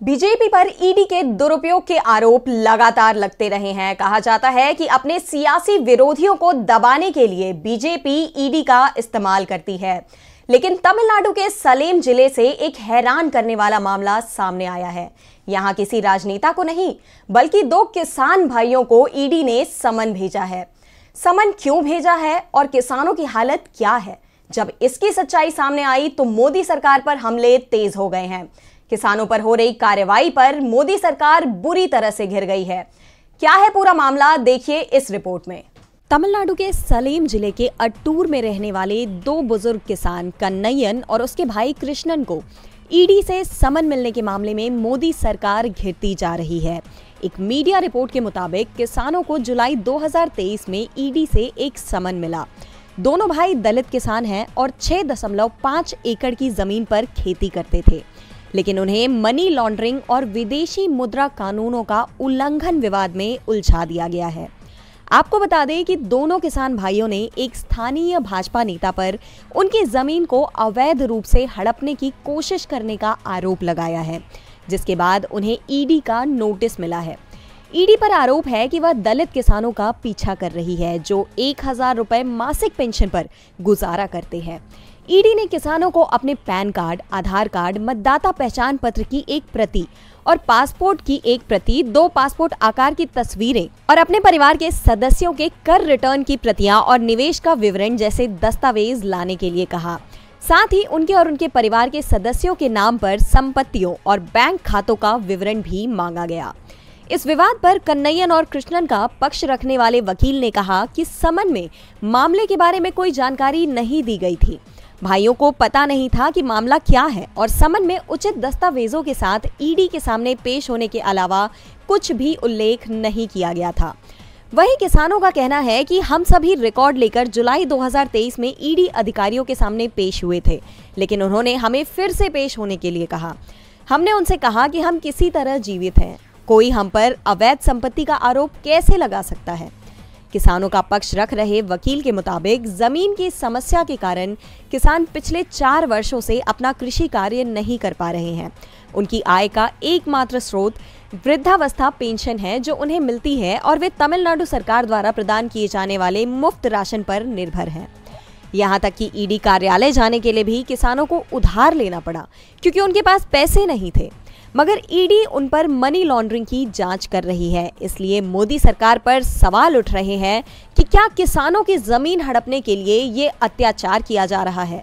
BJP पर ED के दुरुपयोग के आरोप लगातार लगते रहे हैं। कहा जाता है कि अपने सियासी विरोधियों को दबाने के लिए बीजेपी ईडी का इस्तेमाल करती है। लेकिन तमिलनाडु के सलेम जिले से एक हैरान करने वाला मामला सामने आया है। यहां किसी राजनेता को नहीं बल्कि दो किसान भाइयों को ईडी ने समन भेजा है। समन क्यों भेजा है और किसानों की हालत क्या है? जब इसकी सच्चाई सामने आई तो मोदी सरकार पर हमले तेज हो गए हैं। किसानों पर हो रही कार्रवाई पर मोदी सरकार बुरी तरह से घिर गई है। क्या है पूरा मामला, देखिए इस रिपोर्ट में। तमिलनाडु के सलेम जिले के अट्टूर में रहने वाले दो बुजुर्ग किसान कन्नैयन और उसके भाई कृष्णन को ईडी से समन मिलने के मामले में मोदी सरकार घिरती जा रही है। एक मीडिया रिपोर्ट के मुताबिक किसानों को जुलाई 2023 में ईडी से एक समन मिला। दोनों भाई दलित किसान हैं और 6.5 एकड़ की जमीन पर खेती करते थे, लेकिन उन्हें मनी लॉन्ड्रिंग और विदेशी मुद्रा कानूनों का उल्लंघन विवाद में उलझा दिया गया है। आपको बता दें कि दोनों किसान भाइयों ने एक स्थानीय भाजपा नेता पर उनकी जमीन को अवैध रूप से हड़पने की कोशिश करने का आरोप लगाया है, जिसके बाद उन्हें ईडी का नोटिस मिला है। ईडी पर आरोप है कि वह दलित किसानों का पीछा कर रही है जो 1000 रुपए मासिक पेंशन पर गुजारा करते हैं। ईडी ने किसानों को अपने पैन कार्ड, आधार कार्ड, मतदाता पहचान पत्र की एक प्रति और पासपोर्ट की एक प्रति, 2 पासपोर्ट आकार की तस्वीरें और अपने परिवार के सदस्यों के कर रिटर्न की प्रतियां और निवेश का विवरण जैसे दस्तावेज लाने के लिए कहा। साथ ही उनके और उनके परिवार के सदस्यों के नाम पर संपत्तियों और बैंक खातों का विवरण भी मांगा गया। इस विवाद पर कन्नैयन और कृष्णन का पक्ष रखने वाले वकील ने कहा कि समन में मामले के बारे में कोई जानकारी नहीं दी गई थी। भाइयों को पता नहीं था कि मामला क्या है और समन में उचित दस्तावेजों के साथ ईडी के सामने पेश होने के अलावा कुछ भी उल्लेख नहीं किया गया था। वहीं किसानों का कहना है कि हम सभी रिकॉर्ड लेकर जुलाई 2023 में ईडी अधिकारियों के सामने पेश हुए थे, लेकिन उन्होंने हमें फिर से पेश होने के लिए कहा। हमने उनसे कहा कि हम किसी तरह जीवित हैं, कोई हम पर अवैध संपत्ति का आरोप कैसे लगा सकता है। किसानों का पक्ष रख रहे वकील के मुताबिक जमीन की समस्या के कारण किसान पिछले 4 वर्षों से अपना कृषि कार्य नहीं कर पा रहे हैं। उनकी आय का एकमात्र स्रोत वृद्धावस्था पेंशन है जो उन्हें मिलती है और वे तमिलनाडु सरकार द्वारा प्रदान किए जाने वाले मुफ्त राशन पर निर्भर हैं। यहाँ तक कि ईडी कार्यालय जाने के लिए भी किसानों को उधार लेना पड़ा क्योंकि उनके पास पैसे नहीं थे। मगर ईडी उन पर मनी लॉन्ड्रिंग की जांच कर रही है। इसलिए मोदी सरकार पर सवाल उठ रहे हैं कि क्या किसानों की जमीन हड़पने के लिए ये अत्याचार किया जा रहा है।